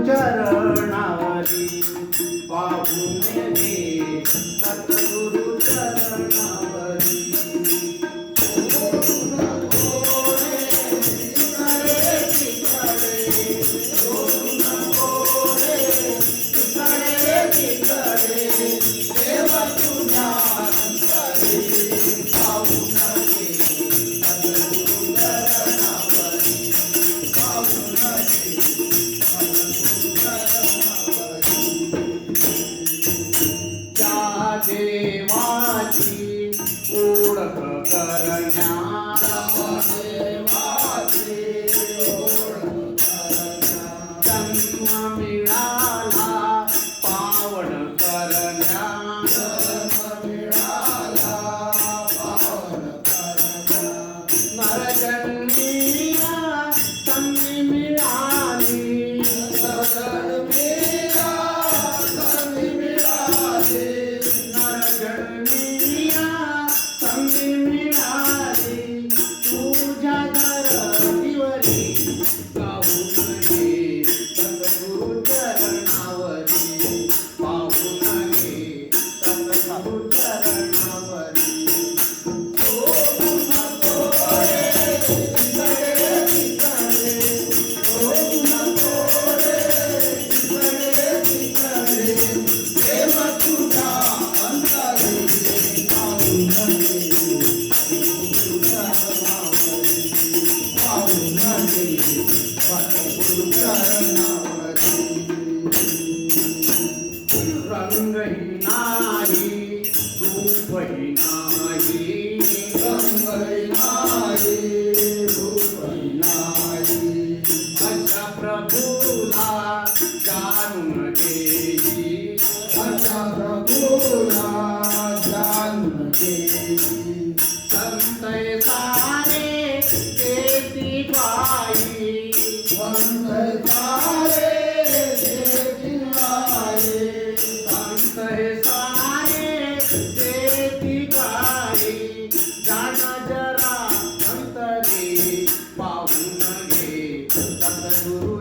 चरणावरी पाहून घे सद्गुरु चरणावरी देवाची ओळख करण्या जन्म मिळाला पावन करण्या नरजन्मिया संधी मिळाली तुझ्या धरतीवरी पाहून घे सद्गुरु चरणावरी पाहून घे सद्गुरु चरणावरी रंगही नाही रूपही नाही अशा प्रभूला जाणून घेई संत सारे तेती बाई संत हे सारे तेती गाई जाण जरा अंतरी पाहून घे सद्गुरु